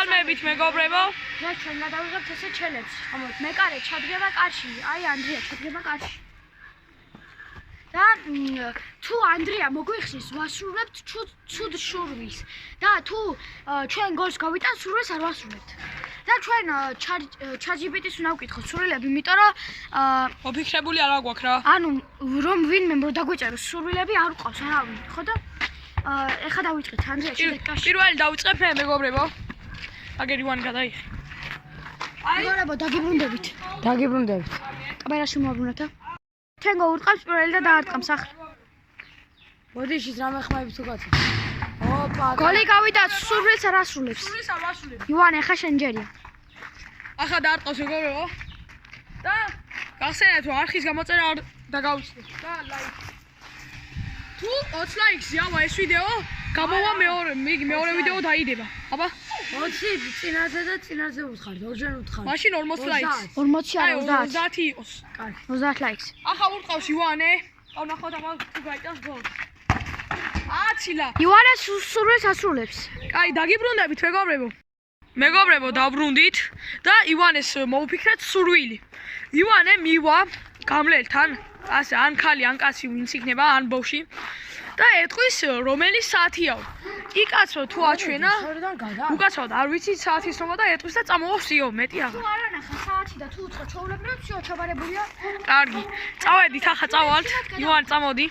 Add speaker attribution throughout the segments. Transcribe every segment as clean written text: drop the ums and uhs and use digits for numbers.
Speaker 1: მოგესალმებით მეგობრებო.
Speaker 2: და ჩვენ გადავიღებთ ესე ჩელებს. ხომ მეკარე ჩადგება კარში. აი ანდრია ჩადგება კარში. და თუ ანდრია მოგვიხსნის, ვასრულებთ ცუდ შურვის. და თუ ჩვენ გოლს გავიტანთ, სურვილს არ ვასრულებთ. და ჩვენ ChatGPT-ს უნდა ვკითხოთ სურვილები, იმიტომ რომ
Speaker 1: მოფიქრებული არ აგვაქვს რა.
Speaker 2: ანუ რომ ვინმე დაგვიწეროს სურვილები არ ყავს არავინ, ხო და ეხლა დავიწყეთ ანდრია შედეგაში.
Speaker 1: პირველი დავიწყებ მე მეგობრებო. აგერ ივანი გადაიხი.
Speaker 2: მეგობრებო, დაგიბრუნდებით.
Speaker 3: დაგიბრუნდებით.
Speaker 2: კამერაში მოვაბრუნოთ. თენგო ურტყავს პირველი და დაარტყამს ახლა.
Speaker 3: მოდი ის რამე ხმები თუ გაცი. ოპა.
Speaker 2: გოლი გავიდა, სურვილს არ ასრულებს.
Speaker 1: სურვილს არ ვასრულებ.
Speaker 2: ივანე, ახლა შენ ჯერია.
Speaker 1: ახლა დაარტყავს მეგობრებო. და გახსენეთ რომ არხის გამოწერა არ დაგავიწყდეთ და ლაიქი. თუ 20 ლაიქს ამა ეს ვიდეო გამოვა მეორე ვიდეო დაიდება. აბა
Speaker 3: 20 წინაზე და წინაზე უთხართ, ორჯერ უთხართ.
Speaker 1: მაშინ 40 ლაიქს.
Speaker 2: 40 არა 30.
Speaker 1: 30 იყოს.
Speaker 3: კარგი.
Speaker 2: 30 ლაიქს.
Speaker 1: ახლა ურტყავს ივანე. აუ ნახოთ აბა თუ გაიტანს გოლს. აცილა.
Speaker 2: ივანე სურვილს ასრულებს.
Speaker 1: კაი, დაგიბრუნდებით მეგობრებო. მეგობრებო, დაბრუნდით და ივანეს მოვფიქრეთ სურვილი. ივანე მივა გამლელთან, ასე ან ხალი, ან კაცი ვინც იქნება, ან ბავში. და ეტყვის რომელი საათიაო. იკაცო თუ აჩვენა,
Speaker 3: შორიდან გადა.
Speaker 1: უკაცოდ არ ვიცი საათის ნომა და ეტყვის და წამოვავს იო, მეტი აღარ.
Speaker 2: თუ არ ანახა საათი და თუ უცხო ჩაულებრივ, всё, ჩაბარებულია.
Speaker 1: კარგი. წავედით, ახლა წავალთ. ივან, წამოდი.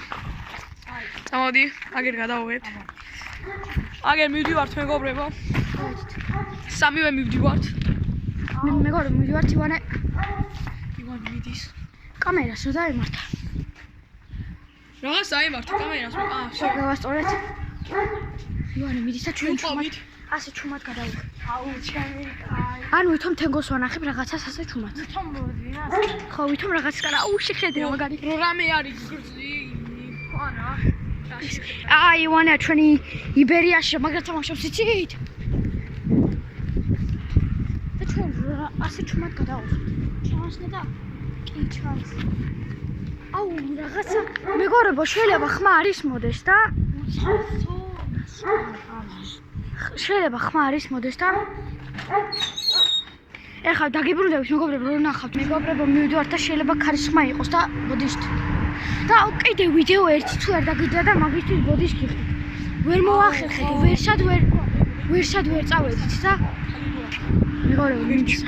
Speaker 1: წამოდი, აგერ გადავოვეთ. აგერ მივდივართ მეგობრებო. სამივე მივდივართ.
Speaker 2: მეგობრებო, მივდივართ ივანე.
Speaker 1: ივანი მიდის.
Speaker 2: კამერას რა დაემართა?
Speaker 1: რაღაც დაიმართა კამერას. შე.
Speaker 2: გავასწორეთ. ივანე მიდის და ჩვენ ჩუმად.
Speaker 1: უყავით.
Speaker 2: ასე ჩუმად გადავიღე.
Speaker 3: აუ, ჩემი კაი.
Speaker 2: ანუ ვითომ თენგოს ვანახებ რაღაცას ასე ჩუმად.
Speaker 3: თომ მოდინა.
Speaker 2: ხო, ვითომ რაღაცას კარა. აუ, შეხედე რა მაგარი.
Speaker 1: პროგრამი არის გრძი. ანა.
Speaker 2: აი, ივანე, ჩვენი იბერიაში მაგრა თამაშობს იცით? და ჩვენ ასე ჩუმად გადავიღეთ. ჩანსნა და კი ჩანს. აუ, რაღაცა მეგობრებო, შეიძლება ხმა არის მოდეს და შეიძლება ხმა არის მოდეს და ეხლა დაგიბრუნდებით მეგობრებო, რომ ნახავთ მეგობრებო, მივიდივართ და შეიძლება ქარის ხმა იყოს და ბოდიშთ. და კიდე ვიდეო ერთი თუ არ დაგიდრა და მაგისთვის ბოდიშ გიხდით. ვერ მოახერხეთ, ვერსად ვერ წავედით და მეგობრებო, მიდის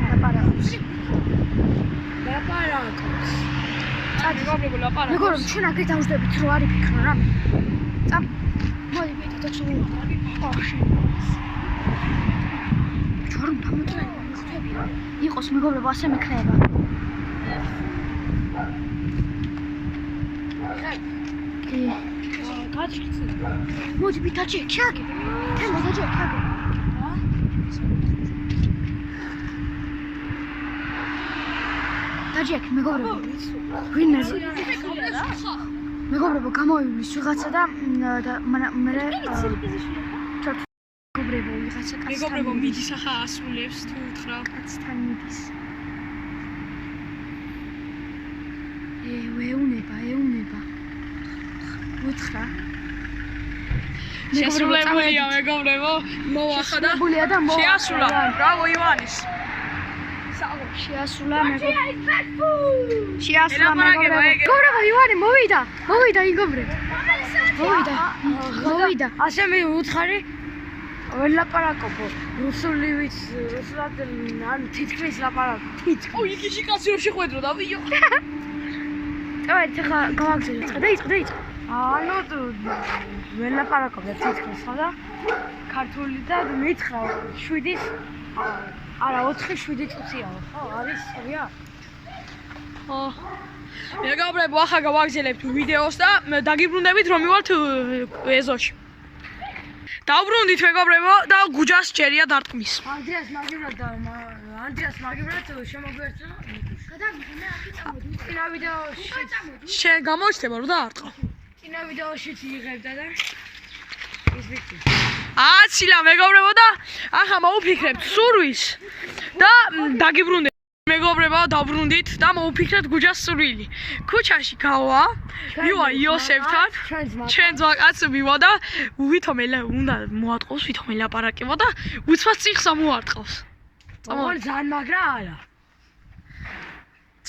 Speaker 2: ლაპარაკობს.
Speaker 3: ლაპარაკობს.
Speaker 1: მეგობრებო, ლაპარაკობს.
Speaker 2: მეგობრებო, ჩვენ აგერ დავждებით რომ არ იფიქრო რა. წამ მოდი მეტი და ჩავივარ. ოხში. ჩვენ დამოწრე ხვდები რა. იყოს მეგობრებო, ასე მექნება. კი.
Speaker 3: გაჩიცი.
Speaker 2: მოდი ბიტაჭე, ჩაგე. თემო დაჭე, ჩაგე. დაჭე, მეგობრებო. ვინმე მეგობრებო, გამოვივლის ვიღაცა და მე მეგობრებო, ვიღაცა კაცთან.
Speaker 1: მეგობრებო, მიდის ახლა ასრულებს თუ უთხრა.
Speaker 2: კაცთან მიდის. ეუნება. უთხრა.
Speaker 1: შესრულებულია მეგობრებო. მოახდა და
Speaker 2: შეასრულებულია და
Speaker 1: შეასრულა. ბრავო ივანის.
Speaker 2: შეასრულა მეგობრებო. შეასრულა
Speaker 1: ელაპარაკება,
Speaker 2: მეგობრებო.
Speaker 1: ეგ.
Speaker 2: მეგობრებო, ივანე მოვიდა იგობრებო. მოვიდა.
Speaker 3: ასე მე უთხარი. ვერ ლაპარაკობო. რუსულივიც, რუსულად ან თითქმის ლაპარაკობ.
Speaker 1: ო, იქში კაცი რომ შეხვედრო და ვიო.
Speaker 2: წავედით ახლა გავაგზავნეთ. დაიწყო.
Speaker 3: ანუ ვერ ლაპარაკობ თითქმის, ხო და ქართული და მითხრა 7-ის არა 4-7 წუთიაო, ხო? არის რია?
Speaker 1: ხო. მეგობრებო, ახლა გავაგზავნებთ ვიდეოს და დაგიბრუნდებით რომ მივართ ეზოში. დავბრუნდით მეგობრებო და გუჯას ჯერია დარტყმის.
Speaker 3: ანდრიას მაგივრად შემოგვერთა.
Speaker 2: გადავიდე მე აქ წამოდი.
Speaker 3: წინა ვიდეოში
Speaker 1: შენ გამოჩნდება რომ დაარტყო.
Speaker 3: წინა ვიდეოშიც იღებდა და ის ვიცი.
Speaker 1: აცილა მეგობრებო და ახლა მოვფიქრებთ სურვილს და დაგიბრუნდებით. მეგობრებო, დაბრუნდით და მოვფიქრეთ გუჯას სურვილი. ქუჩაში გავა, მივა იოსებთან, ჩვენ ძვაკაც მივა და ვითომ უნდა მოატყოს, ვითომ ელაპარაკება და უცბად წიხს ამოარტყავს.
Speaker 3: ოღონდ ძალიან მაგრა არა.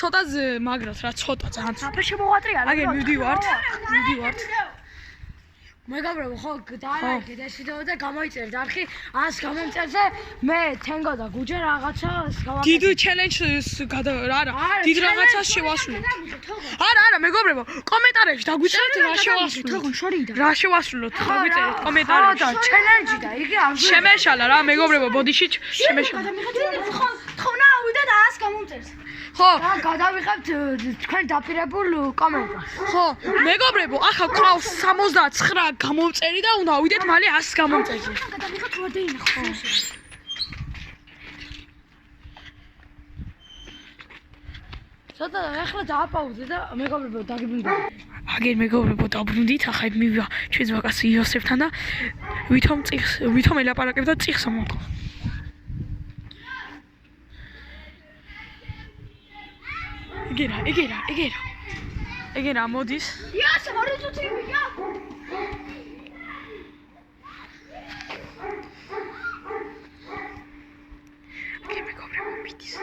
Speaker 1: ცოტა მაგრად რა, ცოტა ძალიან.
Speaker 3: საფე შემოვატრია.
Speaker 1: აგერ მივდივართ.
Speaker 3: მეგობრებო, ხო დაალაგეთ ეს ვიდეო და გამოიწერეთ არხი 100 გამომწერზე მე თენგო და გუჯა რაღაცას გავაკეთე.
Speaker 1: დიდ ჩელენჯს არა, დიდ რაღაცას შევასრულოთ. არა, მეგობრებო, კომენტარებში დაგვიწერეთ რა შევასრულოთ. რა შევასრულოთ, დაგვიწერეთ კომენტარებში.
Speaker 3: და ჩელენჯი და იგი არ
Speaker 1: შემეშალა რა, მეგობრებო, ბოდიში შემეშალა.
Speaker 2: თხოვნა ავიდა და 100 გამომწერს.
Speaker 1: ხო,
Speaker 3: და გადავიღებთ თქვენ დაპირებულ კომენტარს.
Speaker 1: ხო, მეგობრებო, ახლა ყავს 69 გამომწერი და უნდა ავიდეთ მალე 100 გამომწერზე.
Speaker 2: გადავიღოთ როდეინა ხო?
Speaker 3: ცოტა ახლა დააპაუზე და მეგობრებო დაგიბრუნდით.
Speaker 1: აგერ მეგობრებო, დაბრუნდით, ახლა მივიდა ჩვენ ზვაკას იოსებთან და ვითომ ელაპარაკებ და წიხს ამოატყვა. ეგერა მოდის.
Speaker 2: იასე მორი წუთი ვიდა.
Speaker 1: აგერ მეგობრებო, მიდის.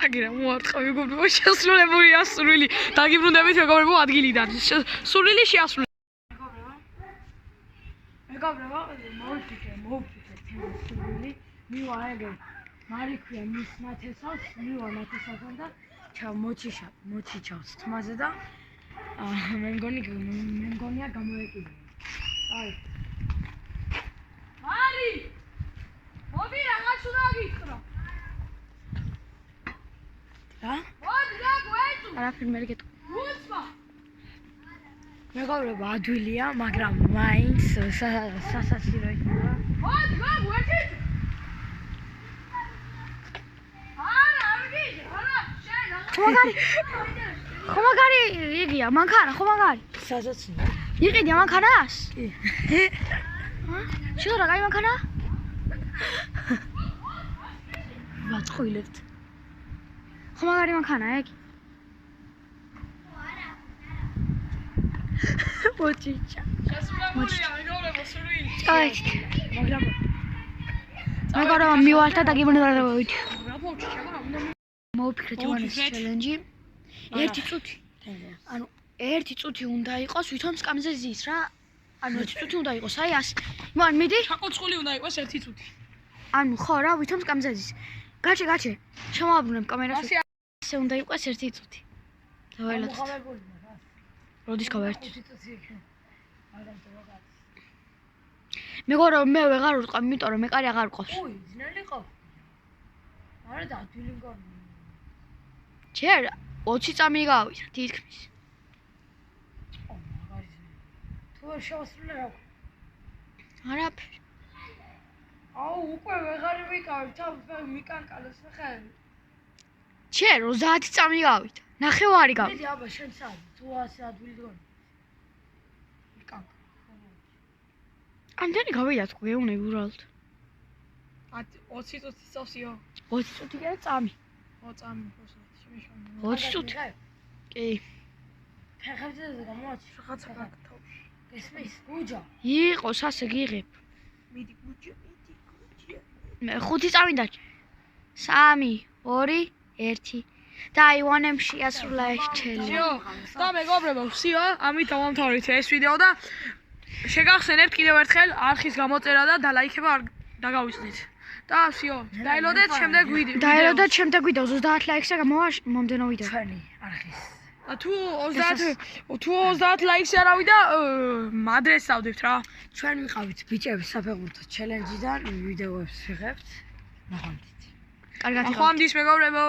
Speaker 1: აგერა მოარტყა მეგობრებო, შესრულებული ასურვილი. დაგიბრუნდებით მეგობრებო ადგილიდან. სურვილი შეასრულეთ.
Speaker 3: მეგობრებო, მოვიფიქრე თემი მივა ეგ მარიქვია მის ნათესავს, მივა ნათესავთან და მოჩიჩავს თმაზე და მე მგონია გამოეკიდა. აი.
Speaker 1: მარი! მოდი რაღაც უნდა გიქრო.
Speaker 3: რა?
Speaker 1: მოდი რა გვეწუ.
Speaker 3: არაფერ მე გეტყვი.
Speaker 1: უცბა.
Speaker 3: მეგობრებო, ადვილია, მაგრამ მაინც სასაცილო იქნება.
Speaker 1: მოდი რა გვეწუ.
Speaker 2: ხომაგარი იგია, მანქანა, ხომაგარი.
Speaker 3: სასაცილო.
Speaker 2: იყიდია მანქანას?
Speaker 3: კი.
Speaker 2: შეგრა კაი მანქანა?
Speaker 3: ვაწყვილებთ.
Speaker 2: ხომაგარი მანქანა ეგი.
Speaker 3: მოჩიჩა.
Speaker 1: შესრულებულია მეგობრებო, სურვილი.
Speaker 2: აი.
Speaker 3: მაგრამ
Speaker 2: მეგობრებო, მივალთ და დაგიბრუნდით.
Speaker 1: რა მოჩიჩა, რა უნდა
Speaker 2: მოვფიქრეთ ივანეს ჩელენჯი. 1 წუთი. ანუ 1 წუთი უნდა იყოს, ვითომ სკამზე ზის რა. ანუ 1 წუთი უნდა იყოს, აი ასე. მან მიდი.
Speaker 1: ჩაკოცხული უნდა იყოს 1 წუთი.
Speaker 2: ანუ ხო რა, ვითომ სკამზე ზის. გაჩე. შემოვაბრუნებ კამერას. ასე უნდა იყოს 1 წუთი. დაველოთ. როდის გავერთ? მეგობრებო, მე ვეღარ ვიყავ, იმიტომ რომ მე კარი აღარ ვყავს.
Speaker 3: უი, ძნელი ყო. არა და ადვილი მგონი.
Speaker 2: ჯერ 20 წამი გავიდა, თითქმის.
Speaker 3: თუ ვერ შევასრულე რა.
Speaker 2: არაფერი.
Speaker 3: აუ, უკვე ვეღარ ვიყავ, თავ მიკანკალეს ხელი.
Speaker 2: ჯერ 30 წამი გავიდა. ნახევარი გავიდა.
Speaker 3: მიდი აბა შენ სად? თუ ასე ადვილი მგონი. მიკანკა.
Speaker 2: ამდენი გავიდა თუ გეუნე ურალთ.
Speaker 1: 20 წუთი წავსიო.
Speaker 2: 20 წუთი კი წამი. 20 წუთი. კი.
Speaker 3: ფეხებზე გამოაჩი
Speaker 1: რაღაცა გაკეთავს.
Speaker 3: ესმის გუჯა.
Speaker 2: იყოს ასე გიღებ.
Speaker 1: მიდი გუჯი.
Speaker 2: მე 5 წამი დაჭი. 3, 2, 1. და ივანემ შეასრულა ეს ჩელენჯი.
Speaker 1: და მეგობრებო, ვსიო, ამით დავამთავრეთ ეს ვიდეო და შეგახსენებთ კიდევ ერთხელ არხის გამოწერა და დალაიქება არ დაგავიწყდით. და ვსიო, დაელოდეთ შემდეგ ვიდეო.
Speaker 2: დაელოდეთ შემდეგ ვიდეოს 30 ლაიქსა გამოვა მომდენო ვიდეო.
Speaker 3: ჩვენი არხის.
Speaker 1: და თუ 30 ლაიქს არ ავიდა, ადრესს ავდებთ რა.
Speaker 3: ჩვენ ვიყავით ბიჭების საფეხბურთო ჩელენჯიდან ვიდეოებს ვიღებთ. ნახვამდის.
Speaker 2: კარგად იყავით.
Speaker 1: ნახვამდის მეგობრებო.